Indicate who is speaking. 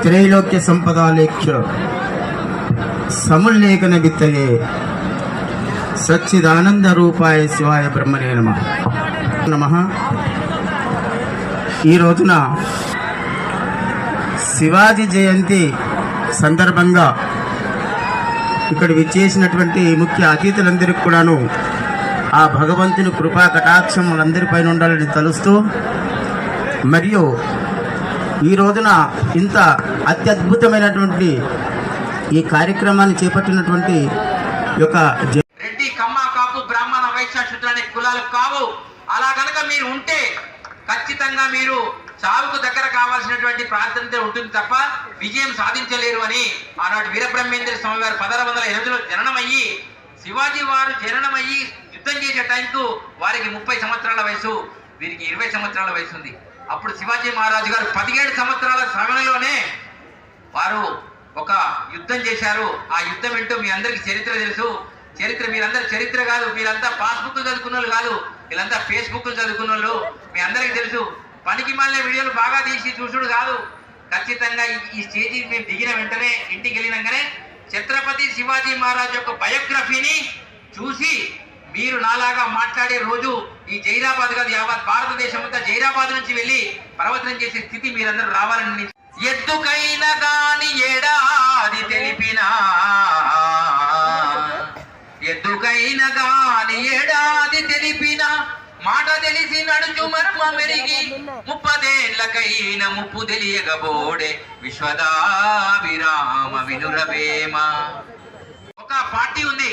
Speaker 1: त्रैलोक्य संपदालेख्य समुल्लेखन वित्तये सच्चिदानंद रूपाय शिवाय ब्रह्मणे नमः नमः। ఈ రోజున శివాజీ జయంతి సందర్భంగా ఇక్కడ విచ్చేసినటువంటి ముఖ్య అతిథులందరికీ కూడాను ఆ భగవంతుని కృపా కటాక్షం అందరిపైన ఉండాలని తలుస్తూ, మరియు ఈ రోజున ఇంత అత్యద్భుతమైనటువంటి ఈ కార్యక్రమాన్ని చేపట్టినటువంటి యొక్క
Speaker 2: రెడ్డి, కమ్మ, కాపు, బ్రాహ్మణ, వైశ్య, శూద్ర అనే కులాలు కావు. అలా గనక మీరు ఉంటే ఖచ్చితంగా మీరు చావుకు దగ్గర కావాల్సినటువంటి ప్రార్థనతో ఉంటుంది తప్ప విజయం సాధించలేరు అని ఆనాడు వీరబ్రహ్మేంద్ర స్వామి వారు 1608లో జననమయ్యి, శివాజీ వారు జననమయ్యి యుద్ధం చేసే టైంకు వారికి 30 సంవత్సరాల వయసు, వీరికి 20 సంవత్సరాల వయసు ఉంది. అప్పుడు శివాజీ మహారాజు గారు 17 సంవత్సరాల సమయంలోనే వారు ఒక యుద్ధం చేశారు. ఆ యుద్ధం ఏంటో మీ అందరికీ చరిత్ర తెలుసు. మీరందరూ చరిత్ర కాదు, మీరంతా పాస్బుక్ చదువుకున్న వాళ్ళు కాదు, వీళ్ళంతా ఫేస్బుక్ చదువుకున్న వాళ్ళు. మీ అందరికీ తెలుసు. పనికి మాలిన వీడియోలు బాగా తీసి చూసుడు కాదు. ఖచ్చితంగా ఈ స్టేజీ మేము దిగిన వెంటనే, ఇంటికి వెళ్ళినాకనే ఛత్రపతి శివాజీ మహారాజ్ యొక్క బయోగ్రఫీని చూసి మీరు నాలాగా మాట్లాడే రోజు ఈ జైరాబాద్ కాదు, యావత్ భారతదేశం అంతా జైరాబాద్ నుంచి వెళ్ళి ప్రవచనం చేసే స్థితి మీరందరూ రావాలని. ఎద్దుకైన గాని ఏడాది తెలిపినా, ఎద్దుకైన గాని ఏడాది తెలిపిన మాట తెలిసి నడుచు మర్మ మెరిగి 30 ఏళ్లకైన ముప్పు తెలియగబోడే విశ్వదాభిరామ వినురవేమ. ఒక పార్టీ ఉంది.